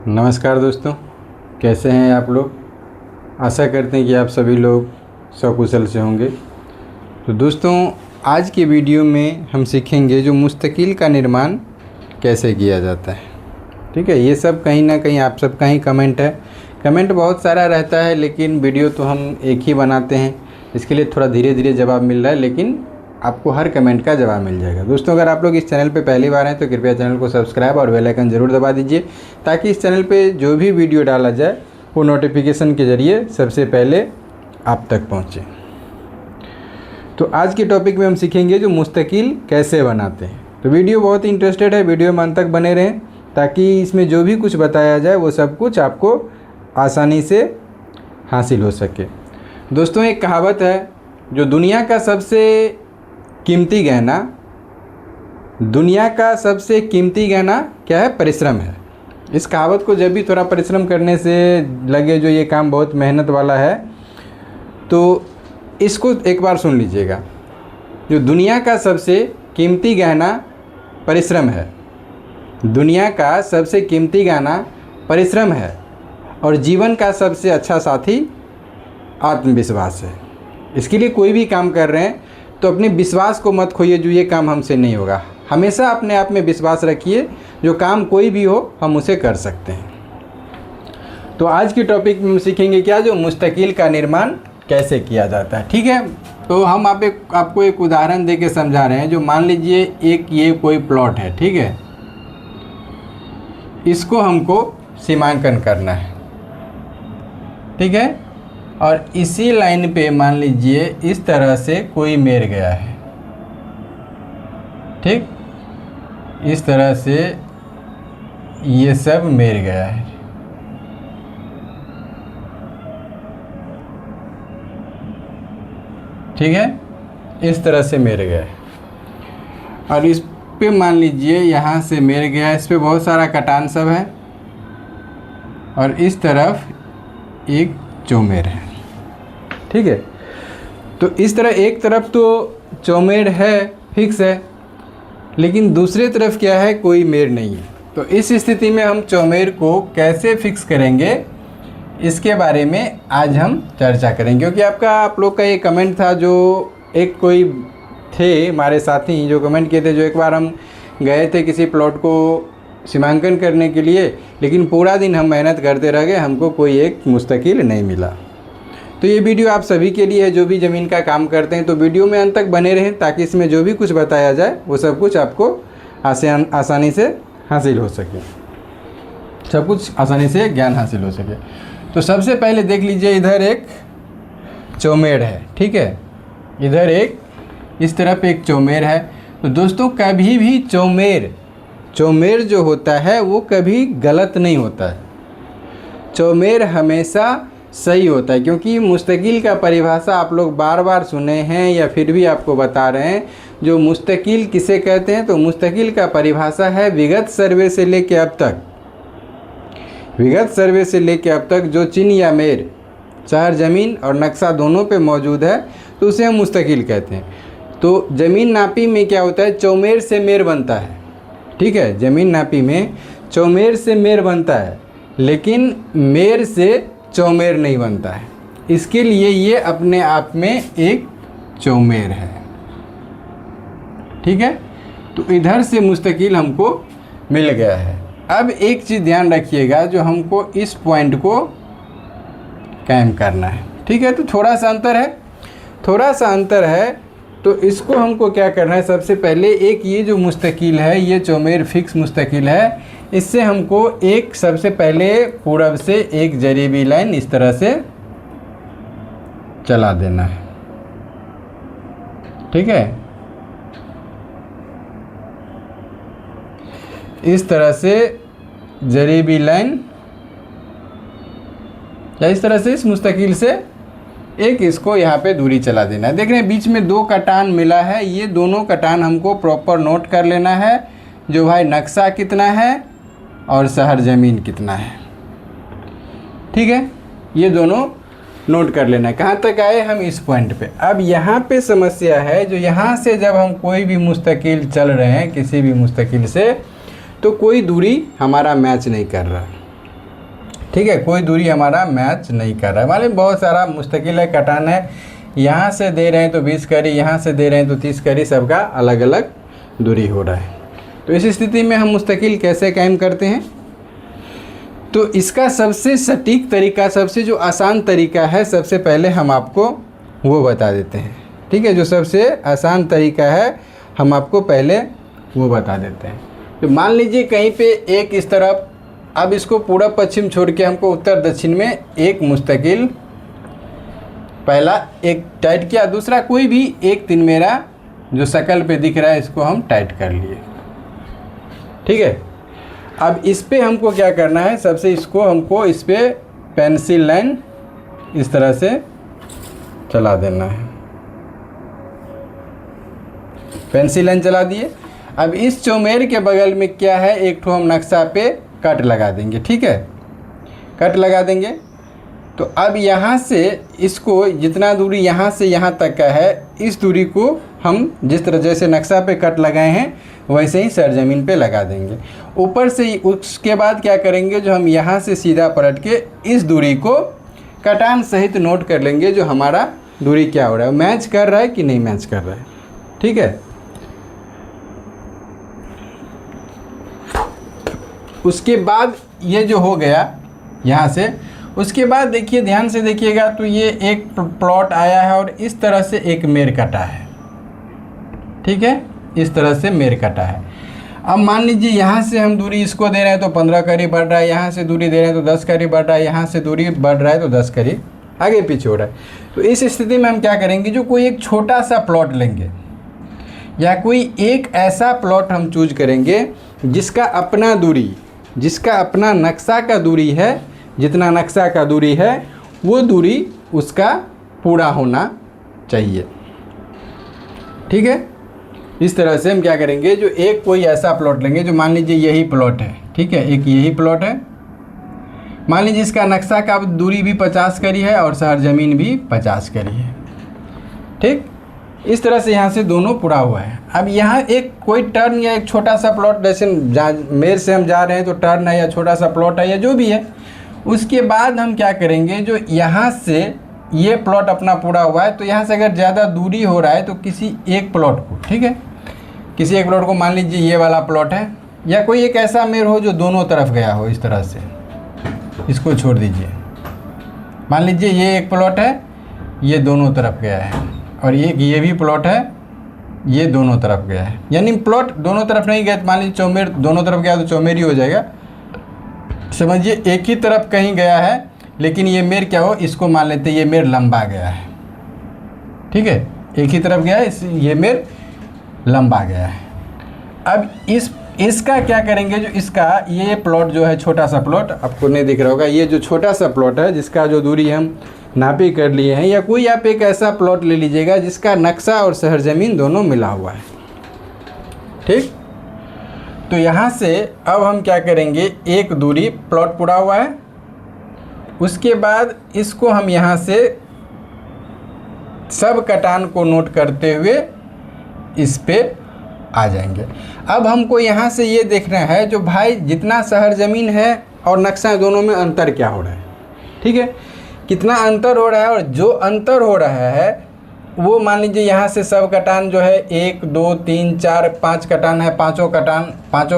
नमस्कार दोस्तों, कैसे हैं आप लोग। आशा करते हैं कि आप सभी लोग सकुशल से होंगे। तो दोस्तों, आज की वीडियो में हम सीखेंगे जो मुस्तकिल का निर्माण कैसे किया जाता है। ठीक है, ये सब कहीं ना कहीं आप सबका ही कमेंट है। कमेंट बहुत सारा रहता है, लेकिन वीडियो तो हम एक ही बनाते हैं, इसके लिए थोड़ा धीरे धीरे जवाब मिल रहा है, लेकिन आपको हर कमेंट का जवाब मिल जाएगा। दोस्तों, अगर आप लोग इस चैनल पे पहली बार हैं तो कृपया चैनल को सब्सक्राइब और बेल आइकन ज़रूर दबा दीजिए, ताकि इस चैनल पे जो भी वीडियो डाला जाए वो नोटिफिकेशन के ज़रिए सबसे पहले आप तक पहुँचे। तो आज के टॉपिक में हम सीखेंगे जो मुस्तकिल कैसे बनाते हैं। तो वीडियो बहुत ही इंटरेस्टेड है, वीडियो में अंत तक बने रहें, ताकि इसमें जो भी कुछ बताया जाए वो सब कुछ आपको आसानी से हासिल हो सके। दोस्तों, एक कहावत है, जो दुनिया का सबसे कीमती गहना क्या है? परिश्रम है। इस कहावत को जब भी थोड़ा परिश्रम करने से लगे जो ये काम बहुत मेहनत वाला है, तो इसको एक बार सुन लीजिएगा। जो दुनिया का सबसे कीमती गहना परिश्रम है, दुनिया का सबसे कीमती गहना परिश्रम है, और जीवन का सबसे अच्छा साथी आत्मविश्वास है। इसके लिए कोई भी काम कर रहे हैं तो अपने विश्वास को मत खोइए, जो ये काम हमसे नहीं होगा। हमेशा अपने आप में विश्वास रखिए, जो काम कोई भी हो हम उसे कर सकते हैं। तो आज की टॉपिक में हम सीखेंगे क्या, जो मुस्तकिल का निर्माण कैसे किया जाता है। ठीक है, तो हम आपको एक उदाहरण देके समझा रहे हैं। जो मान लीजिए ये कोई प्लॉट है, ठीक है, इसको हमको सीमांकन करना है, ठीक है, और इसी लाइन पे मान लीजिए इस तरह से कोई मेर गया है, ठीक, इस तरह से ये सब मेर गया है। ठीक है, इस तरह से मेर गया है, और इस पे मान लीजिए यहाँ से मेर गया है, इस पे बहुत सारा कटान सब है, और इस तरफ एक चौमेर है। ठीक है, तो इस तरह एक तरफ तो चौमेर है, फिक्स है, लेकिन दूसरी तरफ क्या है, कोई मेर नहीं है। तो इस स्थिति में हम चौमेर को कैसे फिक्स करेंगे, इसके बारे में आज हम चर्चा करेंगे। क्योंकि आप लोग का ये कमेंट था, जो एक कोई थे हमारे साथी जो कमेंट किए थे, जो एक बार हम गए थे किसी प्लॉट को सीमांकन करने के लिए, लेकिन पूरा दिन हम मेहनत करते रह गए, हमको कोई एक मुस्तकिल नहीं मिला। तो ये वीडियो आप सभी के लिए है जो भी ज़मीन का काम करते हैं। तो वीडियो में अंत तक बने रहें, ताकि इसमें जो भी कुछ बताया जाए वो सब कुछ आपको आसानी से हासिल हो सके, सब कुछ आसानी से ज्ञान हासिल हो सके। तो सबसे पहले देख लीजिए, इधर एक चौमेर है, ठीक है, इधर इस तरफ एक चौमेर है। तो दोस्तों, कभी भी चौमेर जो होता है वो कभी गलत नहीं होता है, चौमेर हमेशा सही होता है। क्योंकि मुस्तकिल का परिभाषा आप लोग बार बार सुने हैं, या फिर भी आपको बता रहे हैं, जो मुस्तकिल किसे कहते हैं। तो मुस्तकिल का परिभाषा है विगत सर्वे से लेके अब तक जो चिन्ह या मेर शहर ज़मीन और नक्शा दोनों पे मौजूद है, तो उसे हम मुस्तकिल कहते हैं। तो ज़मीन नापी में क्या होता है, चौमेर से मेर बनता है, ठीक है, ज़मीन नापी में चौमेर से मेर बनता है, लेकिन मेर से चौमेर नहीं बनता है। इसके लिए ये अपने आप में एक चौमेर है, ठीक है। तो इधर से मुस्तकिल हमको मिल गया है। अब एक चीज़ ध्यान रखिएगा, जो हमको इस पॉइंट को कायम करना है, ठीक है। तो थोड़ा सा अंतर है, तो इसको हमको क्या करना है, सबसे पहले एक ये जो मुस्तकिल है, ये चौमेर फिक्स मुस्तकिल है, इससे हमको एक सबसे पहले पूरब से एक जरीबी लाइन इस तरह से चला देना है, ठीक है। इस तरह से जरीबी लाइन, या इस तरह से इस मुस्तकिल से एक इसको यहाँ पे दूरी चला देना है। देख रहे हैं बीच में दो कटान मिला है, ये दोनों कटान हमको प्रॉपर नोट कर लेना है, जो भाई नक्शा कितना है और शहर ज़मीन कितना है, ठीक है, ये दोनों नोट कर लेना है। कहाँ तक आए हम, इस पॉइंट पे। अब यहाँ पे समस्या है, जो यहाँ से जब हम कोई भी मुस्तकिल चल रहे हैं किसी भी मुस्तकिल से, तो कोई दूरी हमारा मैच नहीं कर रहा, ठीक है, कोई दूरी हमारा मैच नहीं कर रहा है। मान लीजिए बहुत सारा मुस्तकिल है, कटान है, यहाँ से दे रहे हैं तो 20 करी, यहाँ से दे रहे हैं तो 30 करी, सबका अलग अलग दूरी हो रहा है। तो इस स्थिति में हम मुस्तकिल कैसे कायम करते हैं? तो इसका सबसे सटीक तरीका, सबसे जो आसान तरीका है, सबसे पहले हम आपको वो बता देते हैं। ठीक है, जो सबसे आसान तरीका है हम आपको पहले वो बता देते हैं। तो मान लीजिए कहीं पे एक इस तरफ, अब इसको पूरब पश्चिम छोड़ के हमको उत्तर दक्षिण में एक मुस्तकिल, पहला एक टाइट किया, दूसरा कोई भी एक तीन मेरा जो शकल पे दिख रहा है इसको हम टाइट कर लिए। ठीक है, अब इस पे हमको क्या करना है, सबसे इसको हमको इस पे पेंसिल लाइन इस तरह से चला देना है। पेंसिल लाइन चला दिए। अब इस चौमेर के बगल में क्या है, एक ठो हम नक्शा पे कट लगा देंगे। ठीक है, कट लगा देंगे। तो अब यहाँ से इसको जितना दूरी यहाँ से यहाँ तक का है, इस दूरी को हम जिस तरह जैसे नक्शा पे कट लगाए हैं वैसे ही सरजमीन पे लगा देंगे। ऊपर से उसके बाद क्या करेंगे, जो हम यहाँ से सीधा पलट के इस दूरी को कटान सहित नोट कर लेंगे, जो हमारा दूरी क्या हो रहा है, मैच कर रहा है कि नहीं मैच कर रहा है। ठीक है, उसके बाद ये जो हो गया यहाँ से, उसके बाद देखिए ध्यान से देखिएगा तो ये एक प्लॉट आया है और इस तरह से एक मेर कटा है। ठीक है, इस तरह से मेर कटा है। अब मान लीजिए यहाँ से हम दूरी इसको दे रहे हैं तो 15 करीब बढ़ रहा है, यहाँ से दूरी दे रहे हैं तो 10 करीब बढ़ रहा है, यहाँ से दूरी बढ़ रहा है तो 10 करीब आगे पीछे हो रहा है। तो इस स्थिति में हम क्या करेंगे, जो कोई एक छोटा सा प्लॉट लेंगे या कोई एक ऐसा प्लॉट हम चूज करेंगे जिसका अपना दूरी, जिसका अपना नक्शा का दूरी है, जितना नक्शा का दूरी है वो दूरी उसका पूरा होना चाहिए। ठीक है, इस तरह से हम क्या करेंगे, जो एक कोई ऐसा प्लॉट लेंगे, जो मान लीजिए यही प्लॉट है। ठीक है, एक यही प्लॉट है, मान लीजिए इसका नक्शा का दूरी भी 50 करी है और सरजमीन भी 50 करी है। ठीक, इस तरह से यहाँ से दोनों पूरा हुआ है। अब यहाँ एक कोई टर्न या एक छोटा सा प्लॉट, जैसे मेर से हम जा रहे हैं तो टर्न है या छोटा सा प्लॉट है या जो भी है, उसके बाद हम क्या करेंगे, जो यहाँ से ये प्लॉट अपना पूरा हुआ है तो यहाँ से अगर ज़्यादा दूरी हो रहा है तो किसी एक प्लॉट को, ठीक है, किसी एक प्लॉट को, मान लीजिए ये वाला प्लॉट है या कोई एक ऐसा मेर हो जो दोनों तरफ गया हो, इस तरह से इसको छोड़ दीजिए। मान लीजिए ये एक प्लॉट है, ये दोनों तरफ गया है, और ये भी प्लॉट है, ये दोनों तरफ गया है। यानी प्लॉट दोनों तरफ नहीं गया, मान लीजिए चौमेर दोनों तरफ गया तो चौमेर ही हो जाएगा। समझिए एक ही तरफ कहीं गया है, लेकिन ये मेर क्या हो, इसको मान लेते हैं ये मेर लंबा गया है। ठीक है, एक ही तरफ गया है, ये मेर लंबा गया है। अब इसका क्या करेंगे, जो इसका ये प्लॉट जो है, छोटा सा प्लॉट आपको नहीं दिख रहा होगा, ये जो छोटा सा प्लॉट है जिसका जो दूरी हम नापी कर लिए हैं, या कोई आप एक ऐसा प्लॉट ले लीजिएगा जिसका नक्शा और सरजमीन दोनों मिला हुआ है। ठीक, तो यहाँ से अब हम क्या करेंगे, एक दूरी प्लॉट पूरा हुआ है, उसके बाद इसको हम यहाँ से सब कटान को नोट करते हुए इस पे आ जाएंगे। अब हमको यहाँ से ये देखना है, जो भाई जितना शहर ज़मीन है और नक्शा दोनों में अंतर क्या हो रहा है। ठीक है, कितना अंतर हो रहा है, और जो अंतर हो रहा है वो मान लीजिए यहाँ से सब कटान जो है 1 2 3 4 5 कटान है, पाँचों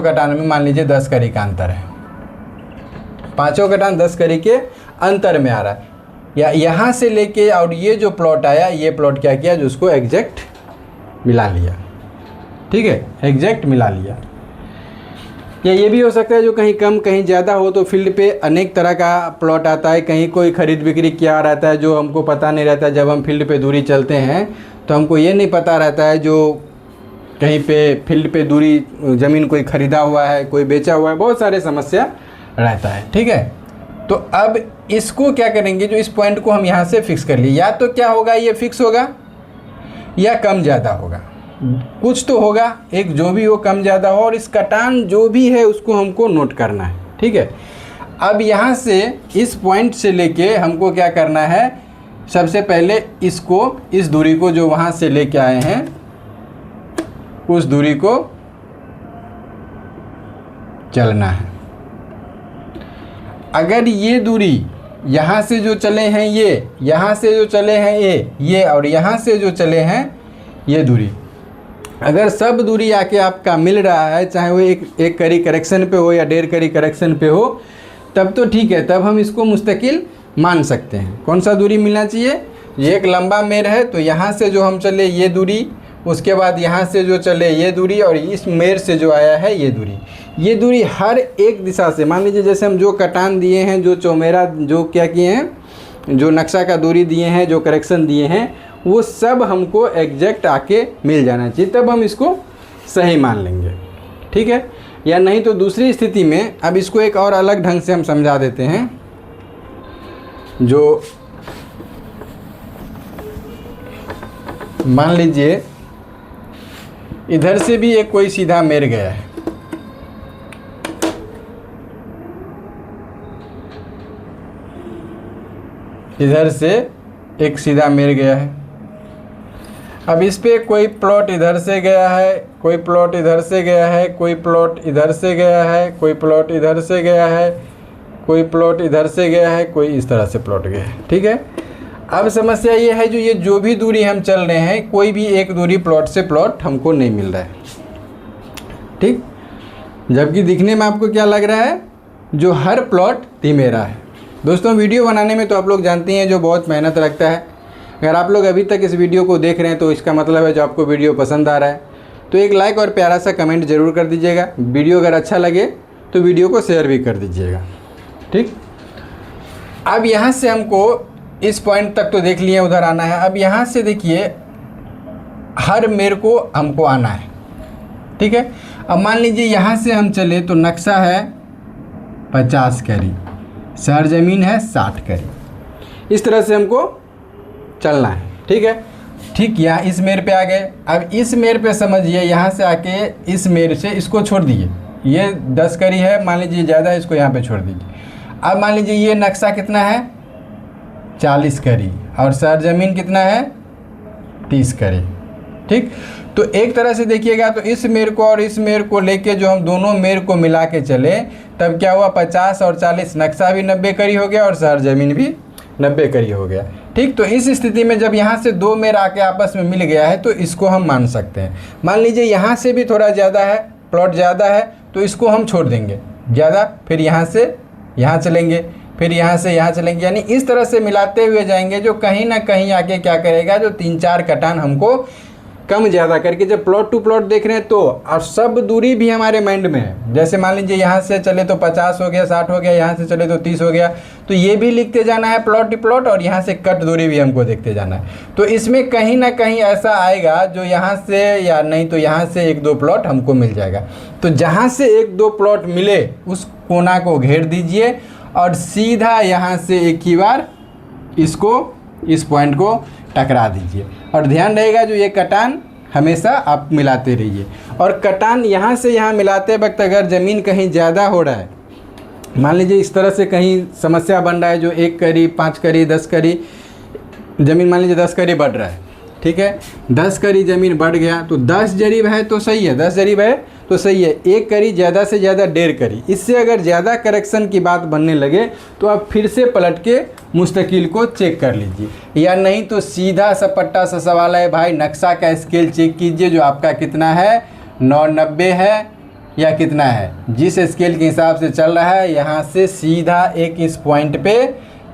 कटान में मान लीजिए 10 करी का अंतर है, पाँचों कटान 10 करी के अंतर में आ रहा है। या यहाँ से लेके और ये जो प्लॉट आया, ये प्लॉट क्या किया, जो उसको एग्जैक्ट मिला लिया। ठीक है, एग्जैक्ट मिला लिया। या ये भी हो सकता है जो कहीं कम कहीं ज़्यादा हो, तो फील्ड पे अनेक तरह का प्लॉट आता है, कहीं कोई खरीद बिक्री किया रहता है जो हमको पता नहीं रहता। जब हम फील्ड पे दूरी चलते हैं तो हमको ये नहीं पता रहता है जो कहीं पे फील्ड पे दूरी ज़मीन कोई ख़रीदा हुआ है, कोई बेचा हुआ है, बहुत सारे समस्या रहता है। ठीक है, तो अब इसको क्या करेंगे, जो इस पॉइंट को हम यहाँ से फिक्स कर लिए, या तो क्या होगा, ये फिक्स होगा या कम ज़्यादा होगा, कुछ तो होगा, एक जो भी हो कम ज़्यादा हो, और इस कटान जो भी है उसको हमको नोट करना है। ठीक है, अब यहाँ से इस पॉइंट से लेके हमको क्या करना है, सबसे पहले इसको, इस दूरी को जो वहाँ से लेके आए हैं उस दूरी को चलना है। अगर ये दूरी यहाँ से जो चले हैं ये, यहाँ से जो चले हैं ये और यहाँ से जो चले हैं ये दूरी, अगर सब दूरी आके आपका मिल रहा है, चाहे वो एक कड़ी करेक्शन पे हो या 1.5 कड़ी करेक्शन पे हो, तब तो ठीक है, तब हम इसको मुस्तकिल मान सकते हैं। कौन सा दूरी मिलना चाहिए? ये एक लंबा मेर है तो यहाँ से जो हम चले ये दूरी, उसके बाद यहाँ से जो चले ये दूरी, और इस मेर से जो आया है ये दूरी हर एक दिशा से, मान लीजिए जैसे हम जो कटान दिए हैं, जो चौमेरा, जो क्या किए हैं, जो नक्शा का दूरी दिए हैं, जो करेक्शन दिए हैं, वो सब हमको एग्जैक्ट आके मिल जाना चाहिए, तब हम इसको सही मान लेंगे। ठीक है, या नहीं तो दूसरी स्थिति में, अब इसको एक और अलग ढंग से हम समझा देते हैं। जो मान लीजिए इधर से भी एक कोई सीधा मेर गया है, इधर से एक सीधा मेर गया है। अब इस पे कोई प्लॉट इधर से गया है, कोई प्लॉट इधर से गया है, कोई प्लॉट इधर से गया है, कोई प्लॉट इधर से गया है, कोई प्लॉट इधर से गया है, कोई इस तरह से प्लॉट गया है। ठीक है, अब समस्या ये है, जो भी दूरी हम चल रहे हैं, कोई भी एक दूरी प्लॉट से प्लॉट हमको नहीं मिल रहा है। ठीक, जबकि दिखने में आपको क्या लग रहा है, जो हर प्लॉट तिमेरा है। दोस्तों, वीडियो बनाने में तो आप लोग जानते हैं जो बहुत मेहनत लगता है। अगर आप लोग अभी तक इस वीडियो को देख रहे हैं तो इसका मतलब है जो आपको वीडियो पसंद आ रहा है। तो एक लाइक और प्यारा सा कमेंट ज़रूर कर दीजिएगा। वीडियो अगर अच्छा लगे तो वीडियो को शेयर भी कर दीजिएगा। ठीक, अब यहाँ से हमको इस पॉइंट तक तो देख लिए, उधर आना है। अब यहाँ से देखिए हर मेर को हमको आना है। ठीक है, अब मान लीजिए यहाँ से हम चले तो नक्शा है 50 करी, सरजमीन है 60 करी, इस तरह से हमको चलना है। ठीक है, ठीक, यहाँ इस मेर पे आ गए। अब इस मेर पे समझिए, यहाँ से आके इस मेर से इसको छोड़ दीजिए, ये 10 करी है, मान लीजिए ज़्यादा है, इसको यहाँ पे छोड़ दीजिए। अब मान लीजिए ये नक्शा कितना है 40 करी और सरजमीन कितना है 30 करी। ठीक, तो एक तरह से देखिएगा तो इस मेर को और इस मेर को लेके जो हम दोनों मेर को मिला के चले, तब क्या हुआ, 50 और 40, नक्शा भी 90 करी हो गया और सरजमीन भी 90 करी हो गया। ठीक, तो इस स्थिति में जब यहाँ से दो मेर आके आपस में मिल गया है तो इसको हम मान सकते हैं। मान लीजिए यहाँ से भी थोड़ा ज़्यादा है, प्लॉट ज़्यादा है, तो इसको हम छोड़ देंगे ज़्यादा, फिर यहाँ से यहाँ चलेंगे, फिर यहाँ से यहाँ चलेंगे, यानी इस तरह से मिलाते हुए जाएंगे, जो कहीं ना कहीं आके क्या करेगा, जो 3-4 कटान हमको कम ज़्यादा करके, जब प्लॉट टू प्लॉट देख रहे हैं तो, और सब दूरी भी हमारे माइंड में है। जैसे मान लीजिए यहाँ से चले तो 50 हो गया, 60 हो गया, यहाँ से चले तो 30 हो गया, तो ये भी लिखते जाना है प्लॉट टू प्लॉट, और यहाँ से कट दूरी भी हमको देखते जाना है। तो इसमें कहीं ना कहीं ऐसा आएगा जो यहाँ से, या नहीं तो यहाँ से 1-2 प्लॉट हमको मिल जाएगा। तो जहाँ से 1-2 प्लॉट मिले उस कोना को घेर दीजिए और सीधा यहाँ से एक ही बार इसको, इस पॉइंट को टकरा दीजिए। और ध्यान रहेगा जो ये कटान हमेशा आप मिलाते रहिए, और कटान यहाँ से यहाँ मिलाते वक्त अगर ज़मीन कहीं ज़्यादा हो रहा है, मान लीजिए इस तरह से कहीं समस्या बन रहा है, जो 1 करी, 5 करी, 10 करी ज़मीन, मान लीजिए 10 करी बढ़ रहा है। ठीक है, 10 करी ज़मीन बढ़ गया तो 10 जरीब है तो सही है, 10 जरीब है तो सही है। 1 करी ज़्यादा से ज़्यादा 1.5 करी, इससे अगर ज़्यादा करेक्शन की बात बनने लगे तो आप फिर से पलट के मुस्तकिल को चेक कर लीजिए, या नहीं तो सीधा सपट्टा सा सवाल है भाई, नक्शा का स्केल चेक कीजिए, जो आपका कितना है 990 है या कितना है, जिस स्केल के हिसाब से चल रहा है, यहाँ से सीधा एक इस पॉइंट पे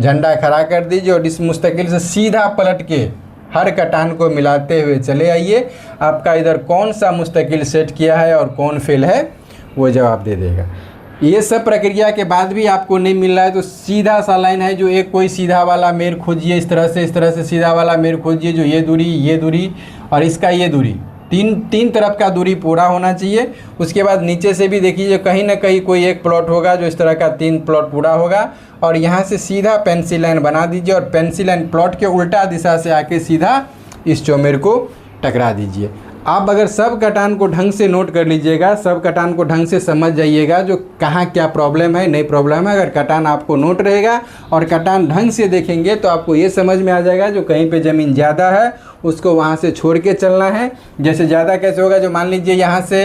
झंडा खड़ा कर दीजिए और इस मुस्तकिल से सीधा पलट के हर कटान को मिलाते हुए चले आइए। आपका इधर कौन सा मुस्तकिल सेट किया है और कौन फेल है वो जवाब दे देगा। ये सब प्रक्रिया के बाद भी आपको नहीं मिल रहा है तो सीधा सा लाइन है, जो एक कोई सीधा वाला मेर खोजिए, इस तरह से सीधा वाला मेर खोजिए, जो ये दूरी और इसका ये दूरी, तीन तरफ का दूरी पूरा होना चाहिए। उसके बाद नीचे से भी देखिए, कहीं ना कहीं कोई एक प्लॉट होगा जो इस तरह का 3 प्लॉट पूरा होगा, और यहाँ से सीधा पेंसिल लाइन बना दीजिए और पेंसिल लाइन प्लॉट के उल्टा दिशा से आके सीधा इस चौमेर को टकरा दीजिए। आप अगर सब कटान को ढंग से नोट कर लीजिएगा, सब कटान को ढंग से समझ जाइएगा, जो कहाँ क्या प्रॉब्लम है, नहीं प्रॉब्लम है। अगर कटान आपको नोट रहेगा और कटान ढंग से देखेंगे तो आपको ये समझ में आ जाएगा, जो कहीं पे ज़मीन ज़्यादा है उसको वहाँ से छोड़ के चलना है। जैसे ज़्यादा कैसे होगा, जो मान लीजिए यहाँ से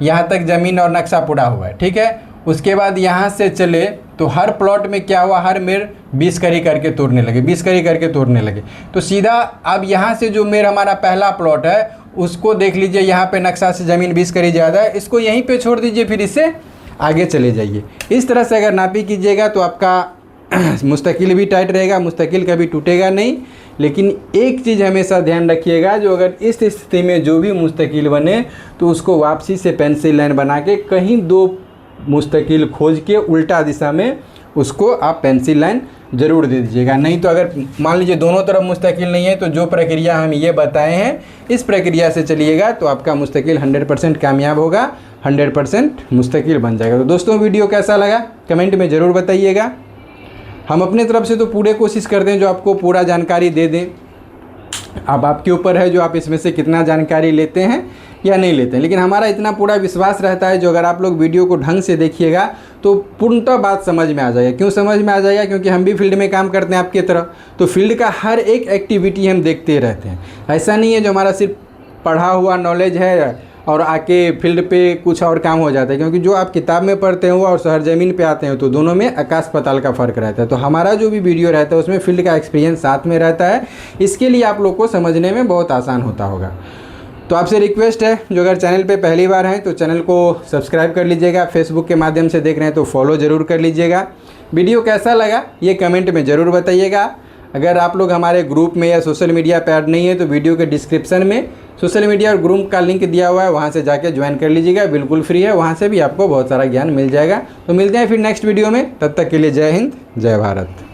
यहाँ तक ज़मीन और नक्शा पूरा हुआ है, ठीक है, उसके बाद यहाँ से चले तो हर प्लॉट में क्या हुआ, हर मेर 20 करी करके तोड़ने लगे, 20 करी करके तोड़ने लगे। तो सीधा अब यहाँ से जो मेर हमारा पहला प्लॉट है उसको देख लीजिए, यहाँ पे नक्शा से ज़मीन 20 करी ज़्यादा है, इसको यहीं पे छोड़ दीजिए, फिर इससे आगे चले जाइए। इस तरह से अगर नापी कीजिएगा तो आपका मुस्तकिल भी टाइट रहेगा, मुस्तकिल कभी टूटेगा नहीं। लेकिन एक चीज़ हमेशा ध्यान रखिएगा, जो अगर इस स्थिति में जो भी मुस्तकिल बने तो उसको वापसी से पेंसिल लाइन बना के कहीं 2 मुस्तकिल खोज के उल्टा दिशा में उसको आप पेंसिल लाइन ज़रूर दे दीजिएगा। नहीं तो अगर मान लीजिए दोनों तरफ मुस्तकिल नहीं है तो जो प्रक्रिया हम ये बताए हैं इस प्रक्रिया से चलिएगा तो आपका मुस्तकिल 100% कामयाब होगा, 100% मुस्तकिल बन जाएगा। तो दोस्तों वीडियो कैसा लगा कमेंट में ज़रूर बताइएगा। हम अपने तरफ से तो पूरे कोशिश करते हैं जो आपको पूरा जानकारी दे दें। अब आपके ऊपर है जो आप इसमें से कितना जानकारी लेते हैं या नहीं लेते हैं, लेकिन हमारा इतना पूरा विश्वास रहता है जो अगर आप लोग वीडियो को ढंग से देखिएगा तो पूर्णतः बात समझ में आ जाएगा। क्यों समझ में आ जाएगा? क्योंकि हम भी फील्ड में काम करते हैं आपकी तरह, तो फील्ड का हर एक एक्टिविटी हम देखते रहते हैं। ऐसा नहीं है जो हमारा सिर्फ पढ़ा हुआ नॉलेज है और आके फील्ड पे कुछ और काम हो जाता है, क्योंकि जो आप किताब में पढ़ते हो और शहर ज़मीन पे आते हैं तो दोनों में आकाश पाताल का फ़र्क रहता है। तो हमारा जो भी वीडियो रहता है उसमें फील्ड का एक्सपीरियंस साथ में रहता है, इसके लिए आप लोग को समझने में बहुत आसान होता होगा। तो आपसे रिक्वेस्ट है जो अगर चैनल पे पहली बार हैं तो चैनल को सब्सक्राइब कर लीजिएगा, फेसबुक के माध्यम से देख रहे हैं तो फॉलो ज़रूर कर लीजिएगा। वीडियो कैसा लगा ये कमेंट में ज़रूर बताइएगा। अगर आप लोग हमारे ग्रुप में या सोशल मीडिया पे ऐड नहीं है तो वीडियो के डिस्क्रिप्शन में सोशल मीडिया और ग्रुप का लिंक दिया हुआ है, वहाँ से जाके ज्वाइन कर लीजिएगा, बिल्कुल फ्री है, वहाँ से भी आपको बहुत सारा ज्ञान मिल जाएगा। तो मिलते हैं फिर नेक्स्ट वीडियो में, तब तक के लिए जय हिंद जय भारत।